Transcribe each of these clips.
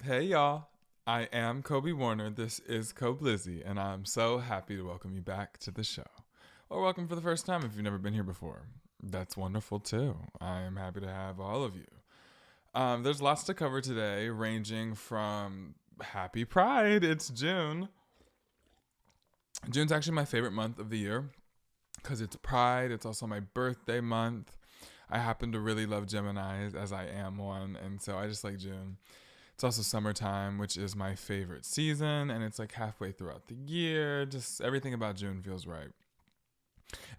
Hey y'all, I am Kobe Warner. This is KOBLIZZY, and I'm so happy to welcome you back to the show. Or welcome for the first time if you've never been here before. That's wonderful too. I am happy to have all of you. There's lots to cover today, ranging from Happy Pride. It's June. June's actually my favorite month of the year because it's Pride. It's also my birthday month. I happen to really love Geminis as I am one, and so I just like June. It's also summertime, which is my favorite season, and it's like halfway throughout the year. Just everything about June feels right.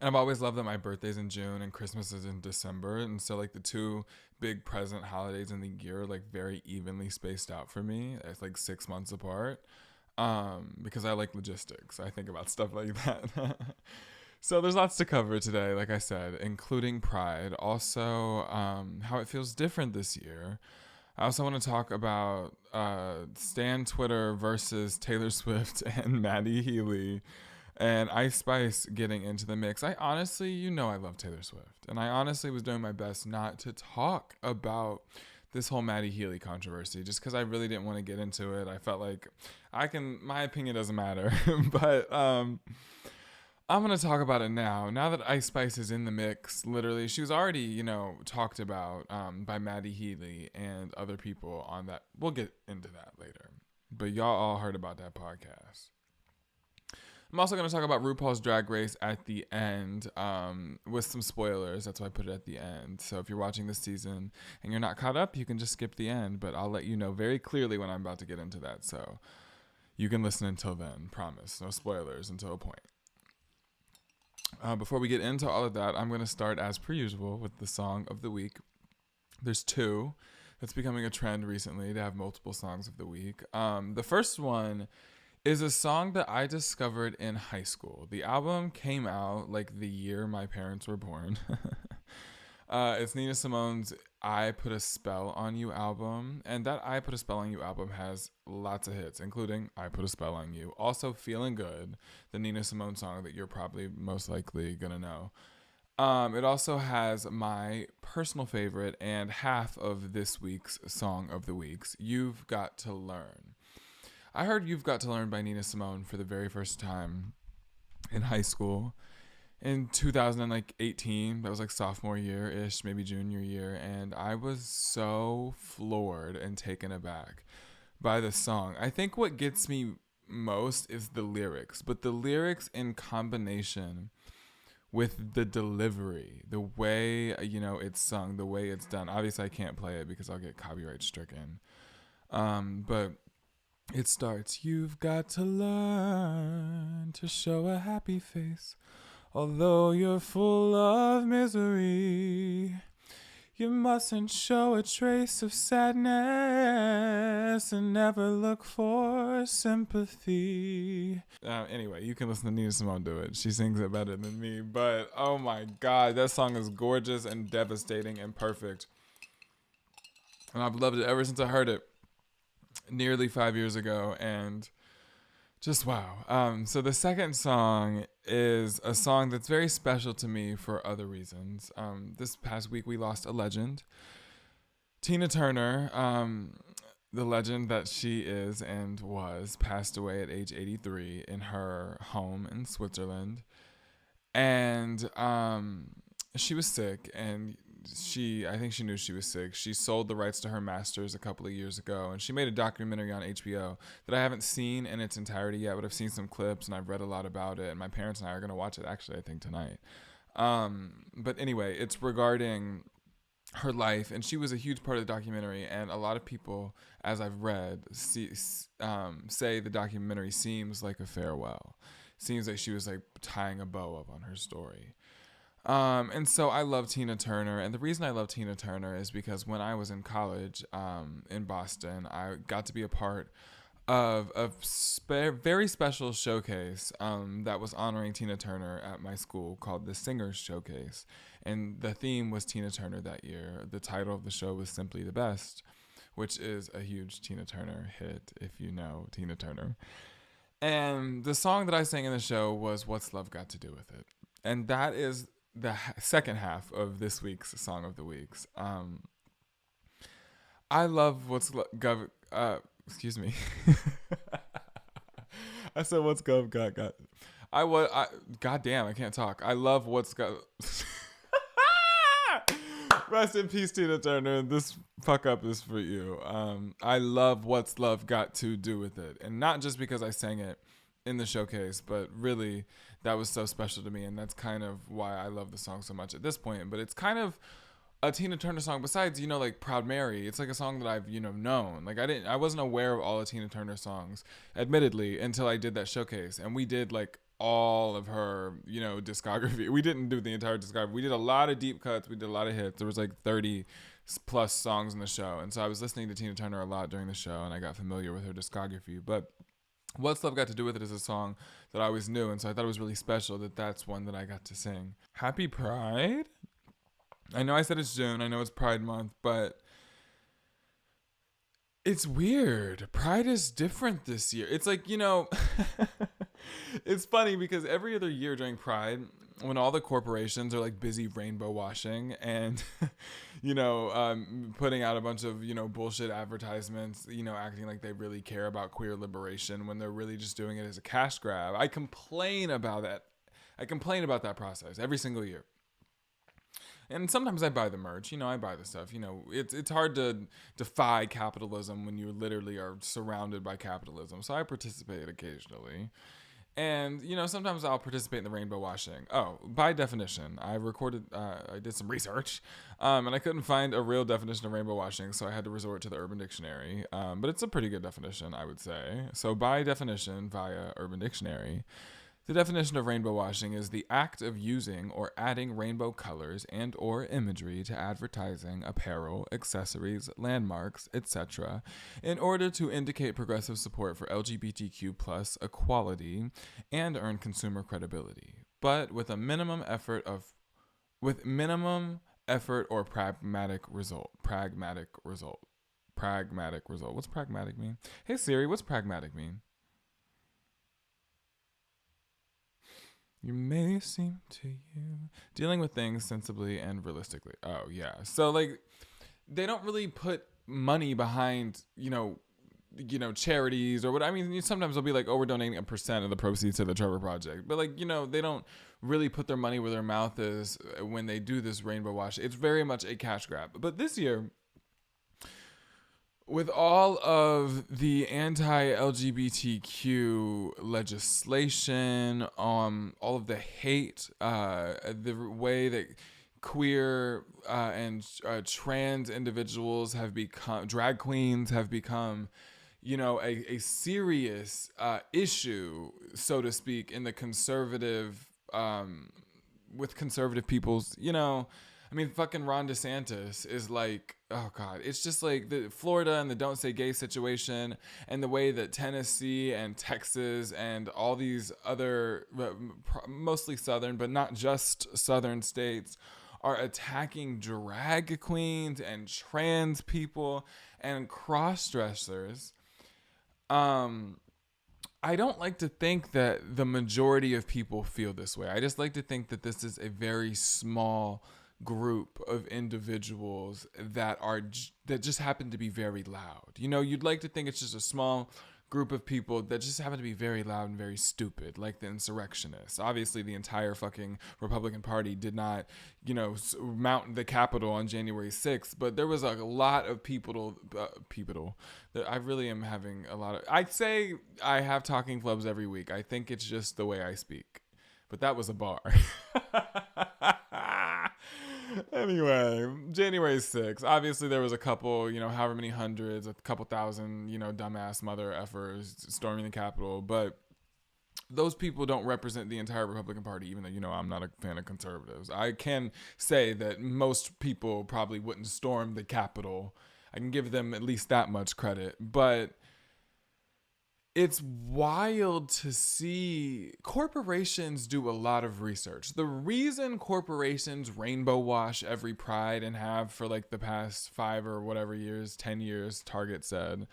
And I've always loved that my birthday's in June and Christmas is in December, and so like the two big present holidays in the year are like very evenly spaced out for me. It's like 6 months apart. Because I like logistics. I think about stuff like that. So there's lots to cover today, like I said, including Pride. Also, how it feels different this year. I also want to talk about Stan Twitter versus Taylor Swift and Maddie Healy and Ice Spice getting into the mix. I honestly, I love Taylor Swift. And I honestly was doing my best not to talk about this whole Maddie Healy controversy just because I really didn't want to get into it. I felt like my opinion doesn't matter. But I'm going to talk about it now. Now that Ice Spice is in the mix, literally, she was already, talked about by Maddie Healy and other people on that. We'll get into that later. But y'all all heard about that podcast. I'm also going to talk about RuPaul's Drag Race at the end with some spoilers. That's why I put it at the end. So if you're watching this season and you're not caught up, you can just skip the end. But I'll let you know very clearly when I'm about to get into that. So you can listen until then. Promise. No spoilers until a point. Before we get into all of that, I'm going to start as per usual with the song of the week. There's two. That's becoming a trend recently to have multiple songs of the week. The first one is a song that I discovered in high school. The album came out like the year my parents were born. It's Nina Simone's I Put a Spell on You album. And that I Put a Spell on You album has lots of hits, including I Put a Spell on You. Also, Feeling Good, the Nina Simone song that you're probably most likely going to know. It also has my personal favorite and half of this week's Song of the Weeks, You've Got to Learn. I heard You've Got to Learn by Nina Simone for the very first time in high school in 2018. That was like sophomore year-ish, maybe junior year. And I was so floored and taken aback by the song. I think what gets me most is the lyrics, but the lyrics in combination with the delivery, the way, it's sung, the way it's done. Obviously, I can't play it because I'll get copyright stricken. But it starts, you've got to learn to show a happy face. Although you're full of misery, you mustn't show a trace of sadness and never look for sympathy. Anyway, you can listen to Nina Simone do it. She sings it better than me. But oh my God, that song is gorgeous and devastating and perfect. And I've loved it ever since I heard it nearly 5 years ago. And just wow. So the second song is a song that's very special to me for other reasons. This past week we lost a legend. Tina Turner, the legend that she is and was, passed away at age 83 in her home in Switzerland. And she was sick, and I think she knew she was sick. She sold the rights to her masters a couple of years ago, and she made a documentary on HBO that I haven't seen in its entirety yet, but I've seen some clips and I've read a lot about it, and my parents and I are going to watch it actually, I think, tonight. But anyway, it's regarding her life, and she was a huge part of the documentary, and a lot of people, as I've read, say the documentary seems like a farewell. Seems like she was like tying a bow up on her story. And so I love Tina Turner. And the reason I love Tina Turner is because when I was in college in Boston, I got to be a part of a very special showcase that was honoring Tina Turner at my school called the Singers Showcase. And the theme was Tina Turner that year. The title of the show was Simply the Best, which is a huge Tina Turner hit, if you know Tina Turner. And the song that I sang in the show was What's Love Got to Do with It? And that is the second half of this week's Song of the Weeks. I love Excuse me. I said, "What's Gov got?" God damn, I can't talk. I love What's Gov. Rest in peace, Tina Turner. This fuck up is for you. I love What's Love Got to Do with It, and not just because I sang it in the showcase, but really that was so special to me, and that's kind of why I love the song so much at this point. But it's kind of a Tina Turner song besides, like Proud Mary. It's like a song that I've, known. Like I wasn't aware of all the Tina Turner songs, admittedly, until I did that showcase. And we did like all of her, discography. We didn't do the entire discography. We did a lot of deep cuts. We did a lot of hits. There was like 30 plus songs in the show. And so I was listening to Tina Turner a lot during the show, and I got familiar with her discography. But What's Love Got to Do with It is a song that I always knew. And so I thought it was really special that that's one that I got to sing. Happy Pride? I know I said it's June. I know it's Pride Month, but it's weird. Pride is different this year. It's like, it's funny because every other year during Pride, when all the corporations are like busy rainbow washing and, putting out a bunch of, bullshit advertisements, acting like they really care about queer liberation when they're really just doing it as a cash grab. I complain about that. I complain about that process every single year. And sometimes I buy the merch, I buy the stuff. It's hard to defy capitalism when you literally are surrounded by capitalism. So I participate occasionally. And, sometimes I'll participate in the rainbow washing. Oh, by definition, I did some research, and I couldn't find a real definition of rainbow washing, so I had to resort to the Urban Dictionary. But it's a pretty good definition, I would say. So by definition, via Urban Dictionary, the definition of rainbow washing is the act of using or adding rainbow colors and or imagery to advertising, apparel, accessories, landmarks, etc. in order to indicate progressive support for LGBTQ plus equality and earn consumer credibility, but with minimum effort or pragmatic result. What's pragmatic mean? Hey Siri, what's pragmatic mean? You may seem to you dealing with things sensibly and realistically. Oh, yeah. So, like, they don't really put money behind, charities or what. I mean, sometimes they'll be like, oh, we're donating 1% of the proceeds to the Trevor Project. But, like, they don't really put their money where their mouth is when they do this rainbow wash. It's very much a cash grab. But this year, with all of the anti-LGBTQ legislation, all of the hate, the way that queer and trans individuals have become, drag queens have become, a serious issue, so to speak, in the conservative, with conservative people's, fucking Ron DeSantis is like, oh God, it's just like the Florida and the Don't Say Gay situation, and the way that Tennessee and Texas and all these other, mostly Southern, but not just Southern states, are attacking drag queens and trans people and cross-dressers. I don't like to think that the majority of people feel this way. I just like to think that this is a very small group of individuals that just happen to be very loud. You'd like to think it's just a small group of people that just happen to be very loud and very stupid, like the insurrectionists. Obviously, the entire fucking Republican Party did not, mount the Capitol on January 6th, but there was a lot of people that I really am having a lot of. I'd say I have talking clubs every week. I think it's just the way I speak. But that was a bar. Anyway, January 6th. Obviously, there was a couple, however many hundreds, a couple thousand, dumbass mother effers storming the Capitol. But those people don't represent the entire Republican Party, even though, I'm not a fan of conservatives. I can say that most people probably wouldn't storm the Capitol. I can give them at least that much credit. But it's wild to see corporations do a lot of research. The reason corporations rainbow wash every Pride and have for like the past 5 or whatever years, 10 years, Target said,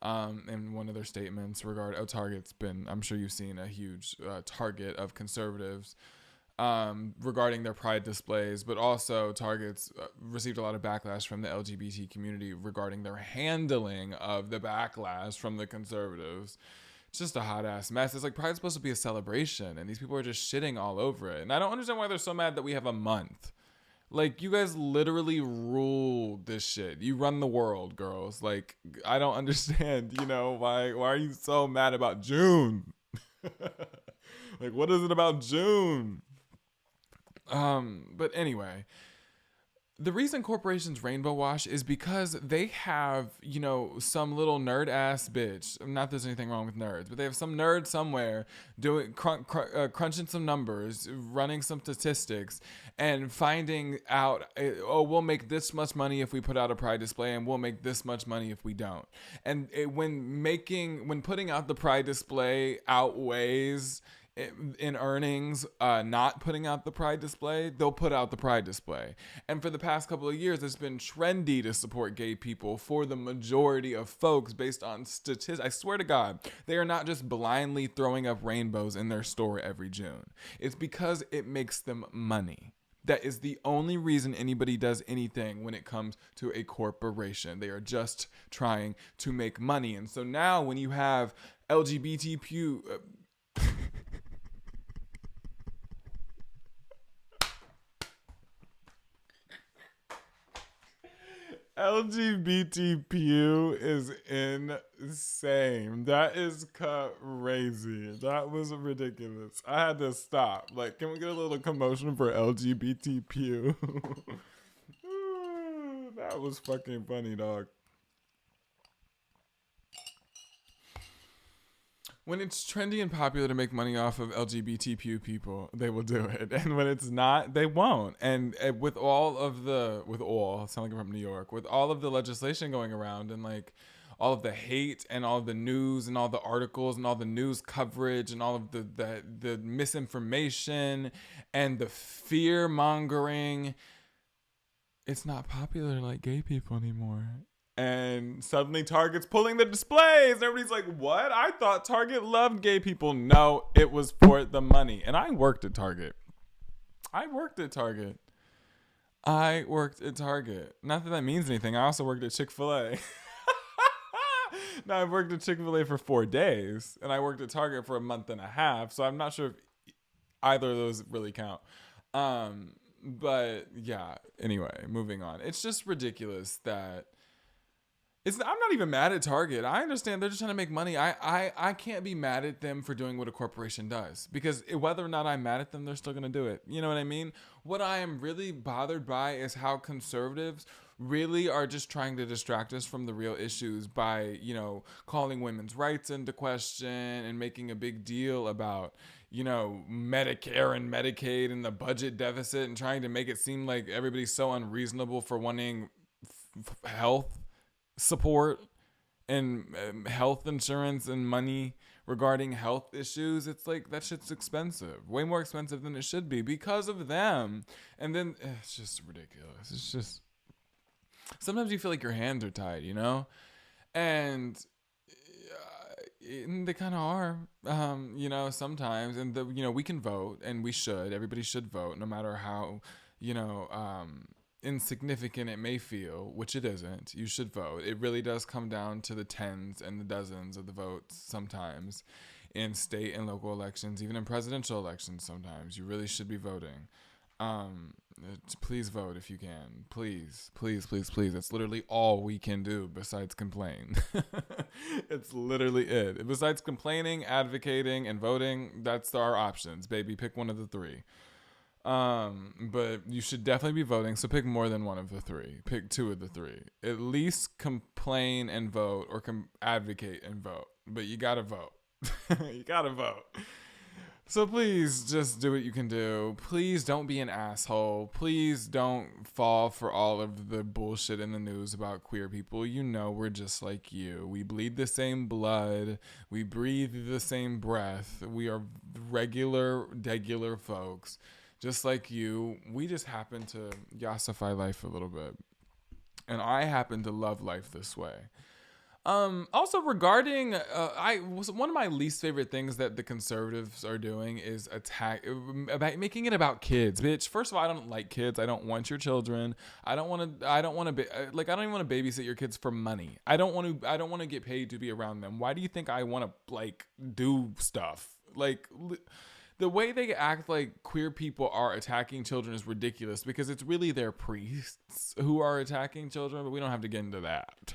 in one of their statements Target's been, I'm sure you've seen a huge target of conservatives. regarding their pride displays, but also Target's received a lot of backlash from the LGBT community regarding their handling of the backlash from the conservatives. It's just a hot ass mess. It's like Pride's supposed to be a celebration, and these people are just shitting all over it. And I don't understand why they're so mad that we have a month. Like, you guys literally rule this shit. You run the world, girls. Like, I don't understand, why are you so mad about June? Like, what is it about June? But anyway, the reason corporations rainbow wash is because they have, some little nerd ass bitch. Not that there's anything wrong with nerds, but they have some nerd somewhere doing crunching some numbers, running some statistics, and finding out, we'll make this much money if we put out a pride display, and we'll make this much money if we don't. And when putting out the pride display outweighs in earnings, not putting out the pride display, they'll put out the pride display. And for the past couple of years, it's been trendy to support gay people for the majority of folks based on statistics. I swear to God, they are not just blindly throwing up rainbows in their store every June. It's because it makes them money. That is the only reason anybody does anything when it comes to a corporation. They are just trying to make money. And so now when you have LGBTQ... LGBTQ is insane. That is crazy. That was ridiculous. I had to stop. Like, can we get a little commotion for LGBTQ? That was fucking funny, dog. When it's trendy and popular to make money off of LGBTQ people, they will do it. And when it's not, they won't. And with all, I sound like I'm from New York, with all of the legislation going around and like all of the hate and all of the news and all the articles and all the news coverage and all of the misinformation and the fear mongering, it's not popular to like gay people anymore. And suddenly Target's pulling the displays. And everybody's like, what? I thought Target loved gay people. No, it was for the money. And I worked at Target. Not that that means anything. I also worked at Chick-fil-A. Now, I've worked at Chick-fil-A for 4 days. And I worked at Target for a month and a half. So I'm not sure if either of those really count. But yeah, anyway, moving on. It's just ridiculous that... I'm not even mad at Target. I understand they're just trying to make money. I can't be mad at them for doing what a corporation does, because whether or not I'm mad at them, they're still going to do it. You know what I mean? What I am really bothered by is how conservatives really are just trying to distract us from the real issues by, calling women's rights into question and making a big deal about, Medicare and Medicaid and the budget deficit and trying to make it seem like everybody's so unreasonable for wanting health support and health insurance and money regarding health issues. It's like, that shit's expensive, way more expensive than it should be because of them. And then it's just ridiculous. It's just, sometimes you feel like your hands are tied, and they kind of are, sometimes. And we can vote, and we should. Everybody should vote, no matter how, insignificant it may feel, which it isn't. You should vote. It really does come down to the tens and the dozens of the votes sometimes in state and local elections, even in presidential elections. Sometimes you really should be voting. Please vote if you can. Please, please, please, please. It's literally all we can do besides complain. It's literally it. Besides complaining, advocating, and voting, that's our options, baby. Pick one of the three. But you should definitely be voting, so pick more than one of the three. Pick two of the three. At least complain and vote, or advocate and vote. But you gotta vote. You gotta vote. So please just do what you can do. Please don't be an asshole. Please don't fall for all of the bullshit in the news about queer people. We're just like you. We bleed the same blood. We breathe the same breath. We are regular folks. Just like you. We just happen to yassify life a little bit. And I happen to love life this way. Also regarding, one of my least favorite things that the conservatives are doing is about making it about kids, bitch. First of all, I don't like kids. I don't want your children. I don't want to, I don't even want to babysit your kids for money. I don't want to get paid to be around them. Why do you think I want to do stuff? The way they act like queer people are attacking children is ridiculous because it's really their priests who are attacking children, but we don't have to get into that.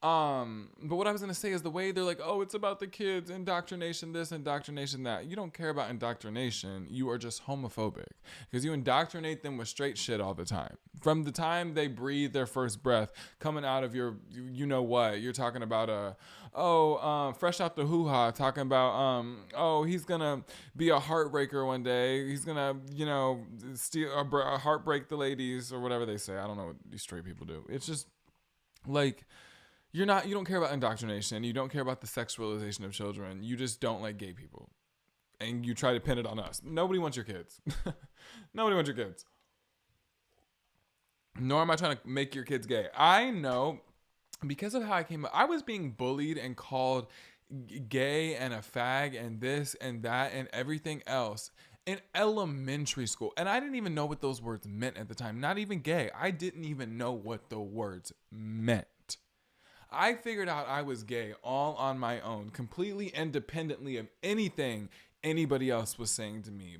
But what I was gonna say is the way they're like, oh, it's about the kids, indoctrination this, indoctrination that. You don't care about indoctrination. You are just homophobic because you indoctrinate them with straight shit all the time. From the time they breathe their first breath, coming out of your, you know what? You're talking about fresh out the hoo-ha, talking about he's gonna be a heartbreaker one day. He's gonna, heartbreak the ladies or whatever they say. I don't know what these straight people do. It's just like. You don't care about indoctrination. You don't care about the sexualization of children. You just don't like gay people. And you try to pin it on us. Nobody wants your kids. Nobody wants your kids. Nor am I trying to make your kids gay. I know because of how I came up, I was being bullied and called gay and a fag and this and that and everything else in elementary school. And I didn't even know what those words meant at the time. Not even gay. I didn't even know what the words meant. I figured out I was gay all on my own, completely independently of anything anybody else was saying to me.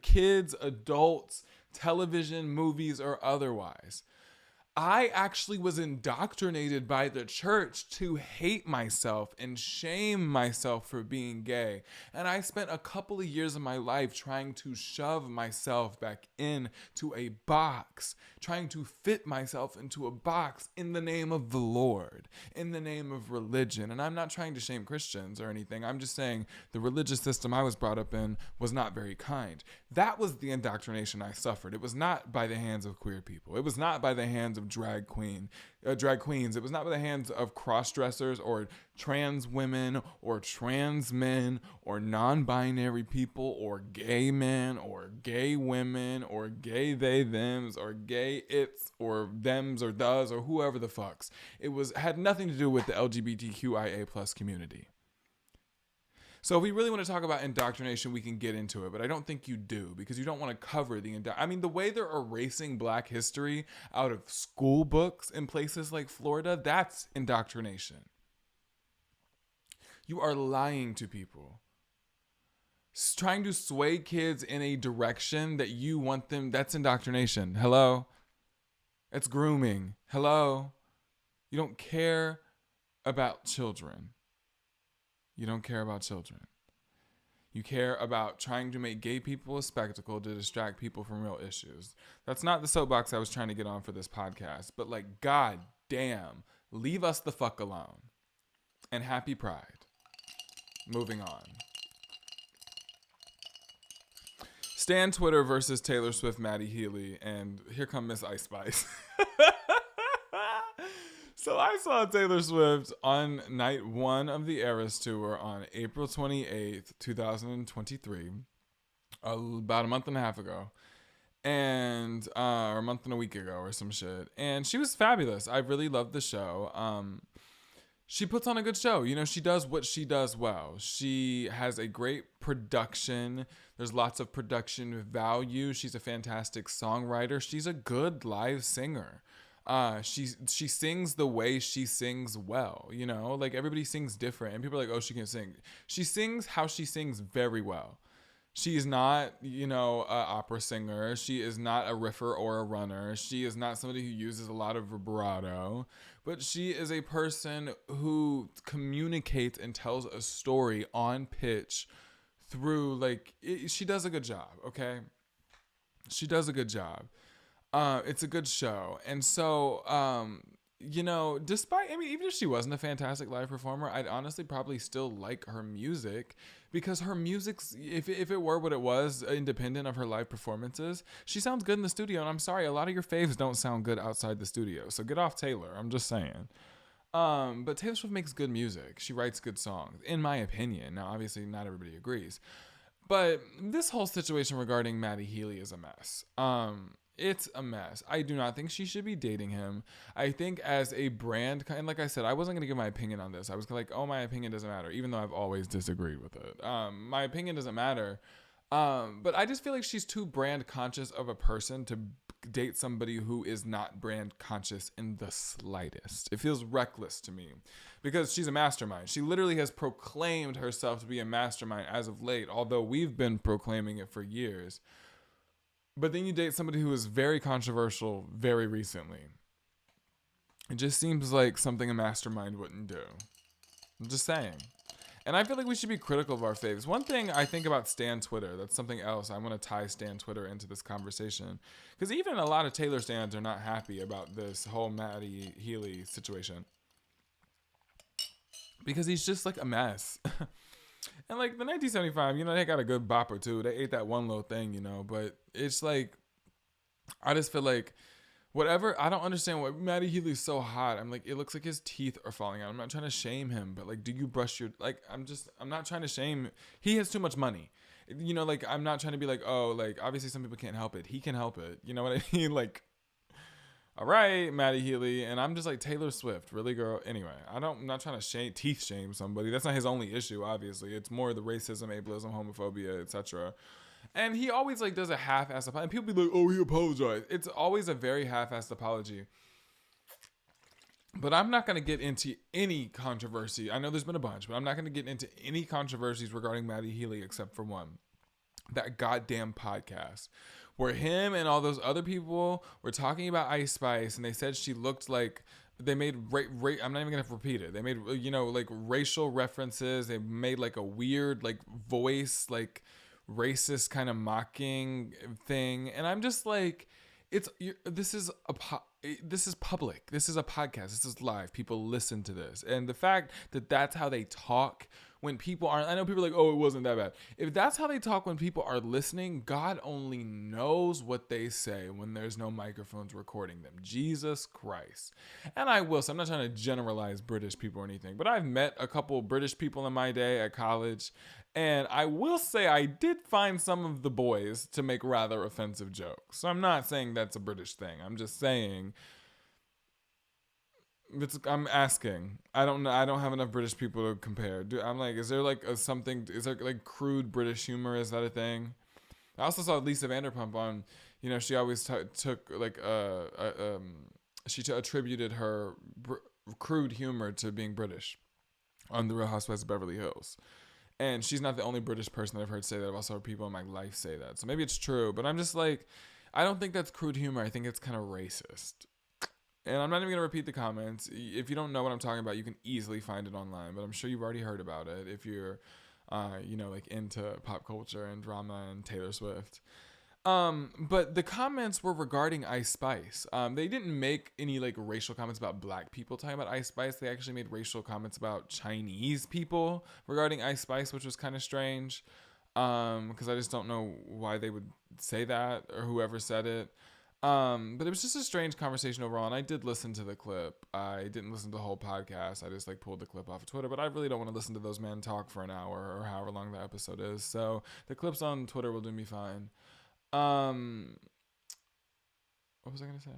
Kids, adults, television, movies, or otherwise. I actually was indoctrinated by the church to hate myself and shame myself for being gay. And I spent a couple of years of my life trying to shove myself back into a box, trying to fit myself into a box in the name of the Lord, in the name of religion. And I'm not trying to shame Christians or anything. I'm just saying the religious system I was brought up in was not very kind. That was the indoctrination I suffered. It was not by the hands of queer people. It was not by the hands of drag queens. It was not by the hands of cross-dressers or trans women or trans men or non-binary people or gay men or gay women or gay they thems or gay it's or thems or does or whoever the fucks. Had nothing to do with the LGBTQIA plus community. So if we really want to talk about indoctrination, we can get into it, but I don't think you do because you don't want to cover the the way they're erasing Black history out of school books in places like Florida, that's indoctrination. You are lying to people. Trying to sway kids in a direction that you want them, that's indoctrination. Hello? It's grooming. Hello? You don't care about children. You don't care about children. You care about trying to make gay people a spectacle to distract people from real issues. That's not the soapbox I was trying to get on for this podcast, but god damn, leave us the fuck alone. And happy Pride. Moving on. Stan Twitter versus Taylor Swift, Maddie Healy, and here come Miss Ice Spice. So I saw Taylor Swift on night 1 of the Eras Tour on April 28th, 2023, about a month and a half ago, and or a month and a week ago or some shit. And she was fabulous. I really loved the show. She puts on a good show. She does what she does well. She has a great production. There's lots of production value. She's a fantastic songwriter. She's a good live singer. She sings the way she sings well, everybody sings different and people are like, oh, she can sing. She sings how she sings very well. She is not, an opera singer. She is not a riffer or a runner. She is not somebody who uses a lot of vibrato, but she is a person who communicates and tells a story on pitch through she does a good job. Okay. She does a good job. It's a good show. And so, despite, even if she wasn't a fantastic live performer, I'd honestly probably still like her music because her music's, if it were what it was, independent of her live performances, she sounds good in the studio. And I'm sorry, a lot of your faves don't sound good outside the studio. So get off Taylor. I'm just saying. But Taylor Swift makes good music. She writes good songs, in my opinion. Now, obviously, not everybody agrees. But this whole situation regarding Maddie Healy is a mess. It's a mess. I do not think she should be dating him. I think as a brand, and like I said, I wasn't going to give my opinion on this. I was like, oh, my opinion doesn't matter, even though I've always disagreed with it. My opinion doesn't matter. But I just feel like she's too brand conscious of a person to date somebody who is not brand conscious in the slightest. It feels reckless to me because she's a mastermind. She literally has proclaimed herself to be a mastermind as of late, although we've been proclaiming it for years. But then you date somebody who is very controversial very recently. It just seems like something a mastermind wouldn't do. I'm just saying. And I feel like we should be critical of our faves. One thing I think about Stan Twitter, that's something else. I want to tie Stan Twitter into this conversation. Because even a lot of Taylor stans are not happy about this whole Maddie Healy situation. Because he's just like a mess. And like the 1975, they got a good bop or two. They ate that one little thing, but it's like, I just feel like whatever, I don't understand why Maddie Healy's so hot. I'm like, it looks like his teeth are falling out. I'm not trying to shame him, but like, do you brush your, like, I'm not trying to shame. He has too much money. Like, I'm not trying to be like, oh, like, obviously some people can't help it. He can help it. You know what I mean? Like, all right, Maddie Healy. And I'm just like, Taylor Swift, really, girl? Anyway, I'm not trying to teeth shame somebody. That's not his only issue, obviously. It's more the racism, ableism, homophobia, etc. And he always like does a half-assed apology. And people be like, oh, he apologized. It's always a very half-assed apology. But I'm not going to get into any controversy. I know there's been a bunch, but I'm not going to get into any controversies regarding Maddie Healy except for one. That goddamn podcast where him and all those other people were talking about Ice Spice, and they said she looked like, they made I'm not even gonna repeat it. They made like racial references. They made like a weird like voice, like racist kind of mocking thing, and I'm just like, this is public. This is a podcast. This is live. People listen to this, and the fact that that's how they talk when people aren't, I know people are like, oh, it wasn't that bad. If that's how they talk when people are listening, God only knows what they say when there's no microphones recording them. Jesus Christ. And I will say, I'm not trying to generalize British people or anything, but I've met a couple British people in my day at college, and I will say I did find some of the boys to make rather offensive jokes. So I'm not saying that's a British thing. I'm just saying, I'm asking. I don't know. I don't have enough British people to compare. I'm like, is there like something? Is there like crude British humor? Is that a thing? I also saw Lisa Vanderpump on. She always took like she attributed her crude humor to being British on The Real Housewives of Beverly Hills. And she's not the only British person that I've heard say that. I've also heard people in my life say that. So maybe it's true. But I'm just like, I don't think that's crude humor. I think it's kind of racist. And I'm not even going to repeat the comments. If you don't know what I'm talking about, you can easily find it online. But I'm sure you've already heard about it if you're, like into pop culture and drama and Taylor Swift. But the comments were regarding Ice Spice. They didn't make any like racial comments about black people talking about Ice Spice. They actually made racial comments about Chinese people regarding Ice Spice, which was kind of strange. Because I just don't know why they would say that or whoever said it. But it was just a strange conversation overall, and I did listen to the clip. I didn't listen to the whole podcast. I just like pulled the clip off of Twitter, but I really don't want to listen to those men talk for an hour or however long the episode is. So the clips on Twitter will do me fine. What was I gonna say?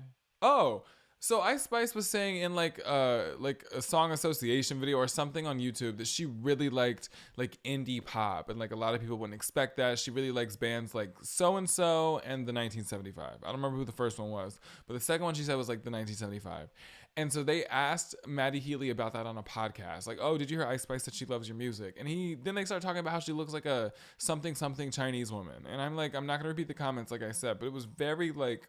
Oh, so Ice Spice was saying in like a song association video or something on YouTube that she really liked like indie pop, and like a lot of people wouldn't expect that. She really likes bands like So and So and the 1975. I don't remember who the first one was, but the second one she said was like the 1975. And so they asked Maddie Healy about that on a podcast. Like, oh, did you hear Ice Spice that she loves your music? And then they started talking about how she looks like a something Chinese woman. And I'm like, I'm not gonna repeat the comments like I said, but it was very like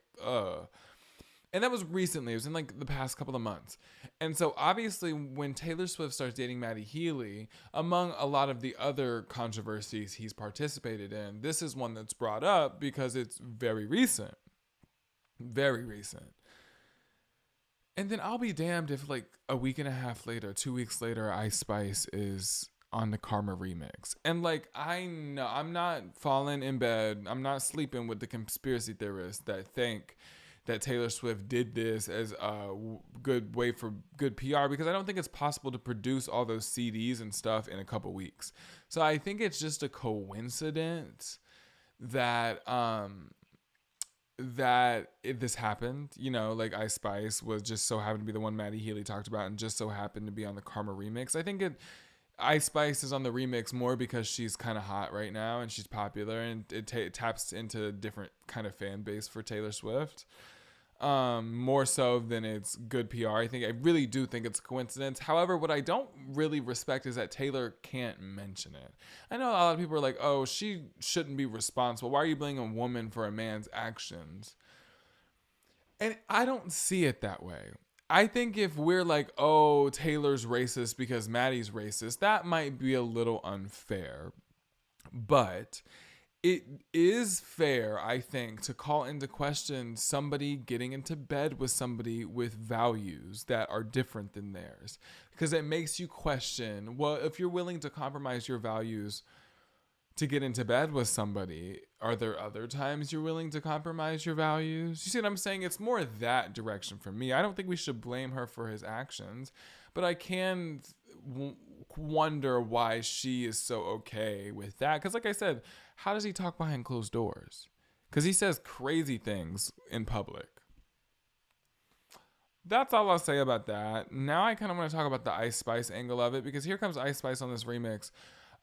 And that was recently. It was in like the past couple of months. And so obviously when Taylor Swift starts dating Maddie Healy, among a lot of the other controversies he's participated in, this is one that's brought up because it's very recent. Very recent. And then I'll be damned if like a week and a half later, 2 weeks later, Ice Spice is on the Karma remix. And like, I know I'm not falling in bed. I'm not sleeping with the conspiracy theorists that think that Taylor Swift did this as a good way for good PR, because I don't think it's possible to produce all those CDs and stuff in a couple weeks. So I think it's just a coincidence that that this happened. You know, like Ice Spice was just so happened to be the one Maddie Healy talked about and just so happened to be on the Karma remix. I think Ice Spice is on the remix more because she's kind of hot right now and she's popular, and it taps into a different kind of fan base for Taylor Swift. More so than it's good PR. I really do think it's a coincidence. However, what I don't really respect is that Taylor can't mention it. I know a lot of people are like, oh, she shouldn't be responsible. Why are you blaming a woman for a man's actions? And I don't see it that way. I think if we're like, oh, Taylor's racist because Maddie's racist, that might be a little unfair. But it is fair, I think, to call into question somebody getting into bed with somebody with values that are different than theirs. Because it makes you question, well, if you're willing to compromise your values to get into bed with somebody, are there other times you're willing to compromise your values? You see what I'm saying? It's more that direction for me. I don't think we should blame her for his actions, but I can wonder why she is so okay with that. Because like I said, how does he talk behind closed doors? Because he says crazy things in public. That's all I'll say about that. Now I kind of want to talk about the Ice Spice angle of it, because here comes Ice Spice on this remix.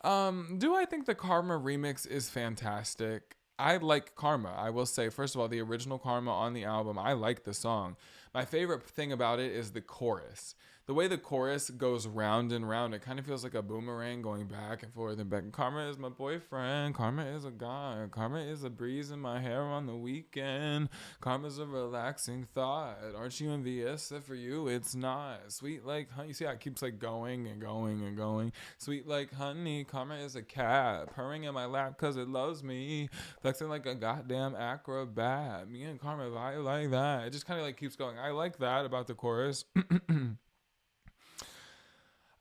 Do I think the Karma remix is fantastic? I like Karma. I will say, first of all, the original Karma on the album, I like the song. My favorite thing about it is the chorus. The way the chorus goes round and round, it kind of feels like a boomerang going back and forth and back. Karma is my boyfriend. Karma is a guy. Karma is a breeze in my hair on the weekend. Karma's a relaxing thought. Aren't you envious that for you it's not? Sweet like honey. You see how it keeps like going and going and going. Sweet like honey. Karma is a cat purring in my lap because it loves me. Flexing like a goddamn acrobat. Me and Karma vibe like that. It just kind of like keeps going. I like that about the chorus.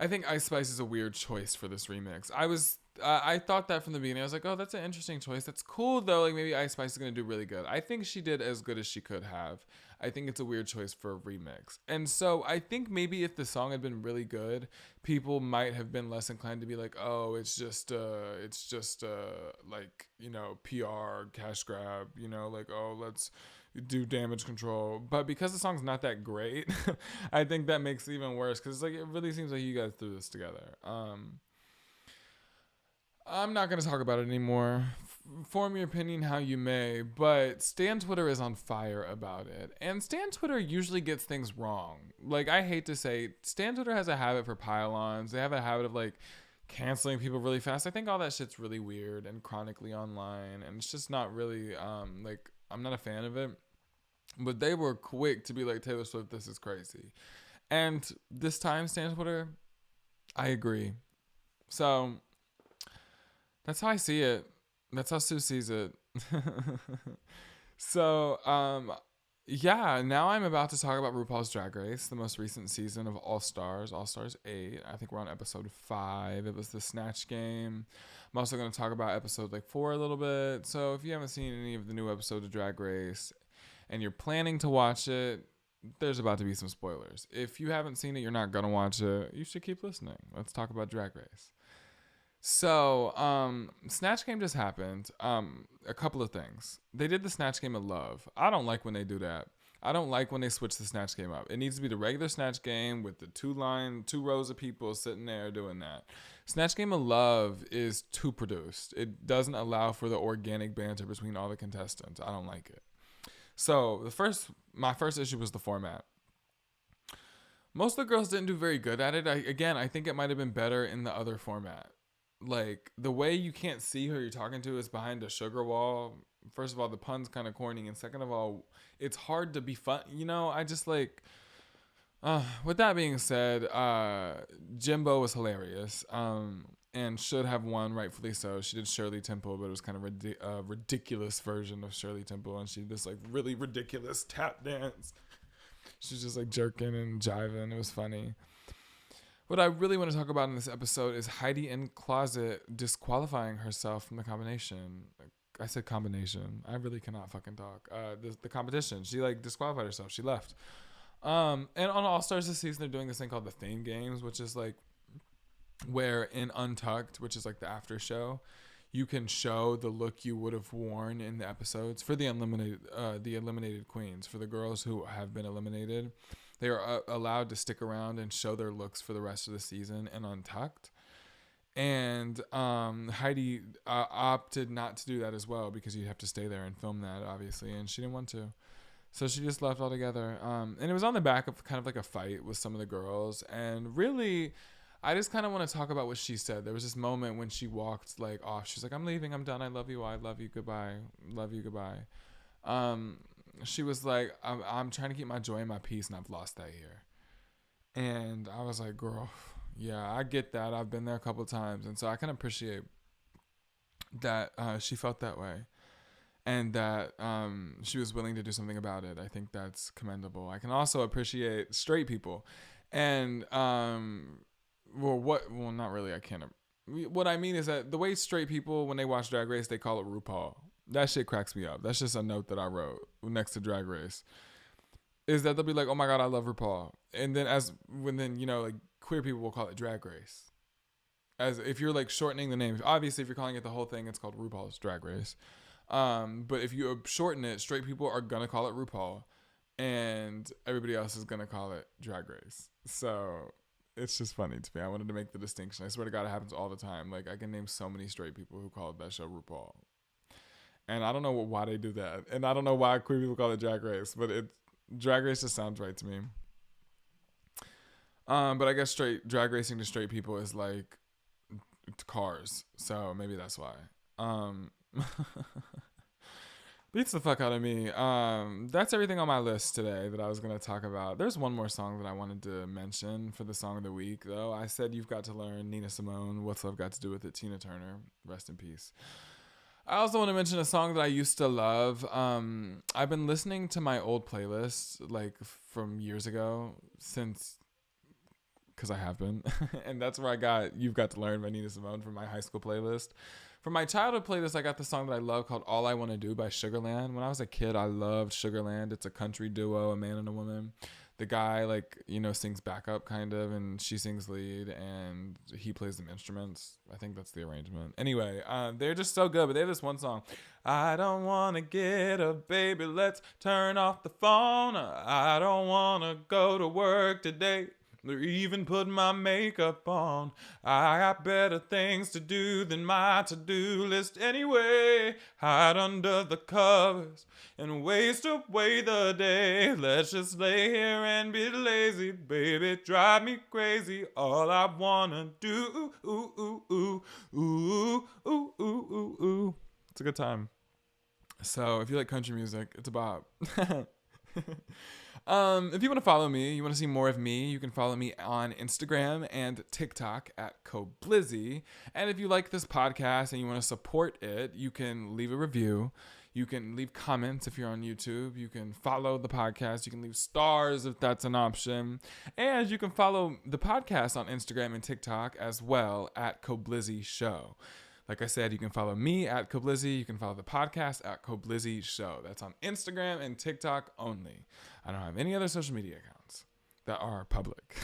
I think Ice Spice is a weird choice for this remix. I thought that from the beginning. I was like, oh, that's an interesting choice. That's cool, though. Like, maybe Ice Spice is going to do really good. I think she did as good as she could have. I think it's a weird choice for a remix. And so I think maybe if the song had been really good, people might have been less inclined to be like, oh, it's just like, you know, PR, cash grab, you know, like, oh, let's do damage control. But because the song's not that great, I think that makes it even worse, because like it really seems like you guys threw this together. I'm not going to talk about it anymore. Form your opinion how you may, but Stan Twitter is on fire about it. And Stan Twitter usually gets things wrong. Like, I hate to say, Stan Twitter has a habit for pile-ons. They have a habit of like canceling people really fast. I think all that shit's really weird and chronically online, and it's just not really like, I'm not a fan of it. But they were quick to be like, Taylor Swift, this is crazy. And this time, Stan Twitter, I agree. So that's how I see it. That's how Sue sees it. So, yeah, now I'm about to talk about RuPaul's Drag Race, the most recent season of All Stars 8. I think we're on episode 5. It was the Snatch Game. I'm also going to talk about episode 4 a little bit. So if you haven't seen any of the new episodes of Drag Race and you're planning to watch it, there's about to be some spoilers. If you haven't seen it, you're not going to watch it, you should keep listening. Let's talk about Drag Race. So, Snatch Game just happened. A couple of things. They did the Snatch Game of Love. I don't like when they do that. I don't like when they switch the Snatch Game up. It needs to be the regular Snatch Game with the two rows of people sitting there doing that. Snatch Game of Love is too produced. It doesn't allow for the organic banter between all the contestants. I don't like it. So, my first issue was the format. Most of the girls didn't do very good at it. I think it might have been better in the other format. Like, the way you can't see who you're talking to is behind a sugar wall. First of all, the pun's kind of corny. And second of all, it's hard to be fun. You know, I just like... with that being said, Jimbo was hilarious. And should have won, rightfully so. She did Shirley Temple, but it was kind of a ridiculous version of Shirley Temple. And she did this, like, really ridiculous tap dance. She was just, like, jerking and jiving. It was funny. What I really want to talk about in this episode is Heidi in Closet disqualifying herself from the combination. I said combination. I really cannot fucking talk. The competition. She like disqualified herself. She left. And on All Stars this season, they're doing this thing called the Fame Games, which is like where in Untucked, which is like the after show, you can show the look you would have worn in the episodes for the eliminated queens. For the girls who have been eliminated, they are allowed to stick around and show their looks for the rest of the season and untucked. And Heidi opted not to do that as well, because you'd have to stay there and film that, obviously, and she didn't want to. So she just left altogether. And it was on the back of kind of like a fight with some of the girls. And really, I just kind of want to talk about what she said. There was this moment when she walked like off. She's like, I'm leaving. I'm done. I love you. I love you. Goodbye. Love you. Goodbye. She was like, I'm trying to keep my joy and my peace, and I've lost that here. And I was like, girl, yeah, I get that. I've been there a couple of times. And so I can appreciate that she felt that way. And that she was willing to do something about it. I think that's commendable. I can also appreciate straight people. And, not really, I can't. What I mean is that the way straight people, when they watch Drag Race, they call it RuPaul. That shit cracks me up. That's just a note that I wrote next to Drag Race. Is that they'll be like, oh my God, I love RuPaul. And then like queer people will call it Drag Race. As if you're like shortening the name. Obviously, if you're calling it the whole thing, it's called RuPaul's Drag Race. But if you shorten it, straight people are gonna call it RuPaul, and everybody else is gonna call it Drag Race. So it's just funny to me. I wanted to make the distinction. I swear to God, it happens all the time. Like, I can name so many straight people who called that show RuPaul, and I don't know why they do that, and I don't know why queer people call it Drag Race, but Drag Race just sounds right to me. But I guess drag racing to straight people is like cars, so maybe that's why. Beats the fuck out of me. That's everything on my list today that I was going to talk about. There's one more song that I wanted to mention for the song of the week, though. I said You've Got to Learn, Nina Simone. What's Love Got to Do with It? Tina Turner. Rest in peace. I also want to mention a song that I used to love. I've been listening to my old playlist, like from years ago, because I have been. And that's where I got You've Got to Learn by Nina Simone from my high school playlist. From my childhood playlist, I got the song that I love called All I Want to Do by Sugarland. When I was a kid, I loved Sugarland. It's a country duo, a man and a woman. The guy, sings backup kind of, and she sings lead, and he plays the instruments. I think that's the arrangement. Anyway, they're just so good, but they have this one song. I don't want to get up, baby, let's turn off the phone. I don't want to go to work today, or even put my makeup on. I got better things to do than my to-do list anyway. Hide under the covers and waste away the day. Let's just lay here and be lazy, baby, drive me crazy. All I wanna do, ooh, ooh, ooh, ooh, ooh, ooh, ooh, ooh. It's a good time. So if you like country music, it's about... If you want to follow me, you want to see more of me, you can follow me on Instagram and TikTok at KOBLIZZY. And if you like this podcast and you want to support it, you can leave a review. You can leave comments if you're on YouTube. You can follow the podcast. You can leave stars if that's an option. And you can follow the podcast on Instagram and TikTok as well at KOBLIZZY Show. Like I said, you can follow me at KOBLIZZY. You can follow the podcast at KOBLIZZY Show. That's on Instagram and TikTok only. I don't have any other social media accounts that are public.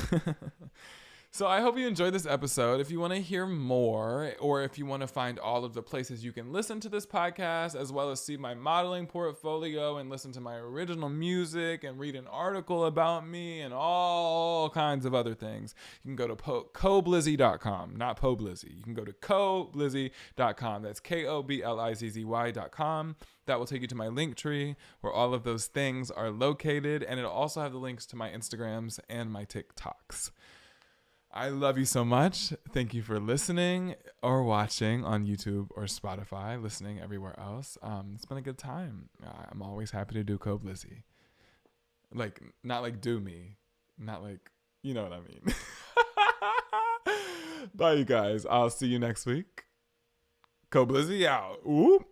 So I hope you enjoyed this episode. If you want to hear more, or if you want to find all of the places you can listen to this podcast, as well as see my modeling portfolio and listen to my original music and read an article about me and all kinds of other things, you can go to KOBLIZZY.com, not POBLIZZY. You can go to KOBLIZZY.com. That's KOBLIZZY.com. That will take you to my link tree where all of those things are located. And it'll also have the links to my Instagrams and my TikToks. I love you so much. Thank you for listening or watching on YouTube or Spotify, listening everywhere else. It's been a good time. I'm always happy to do KOBLIZZY. Like, not like do me. Not like, you know what I mean. Bye, you guys. I'll see you next week. KOBLIZZY out. Ooh.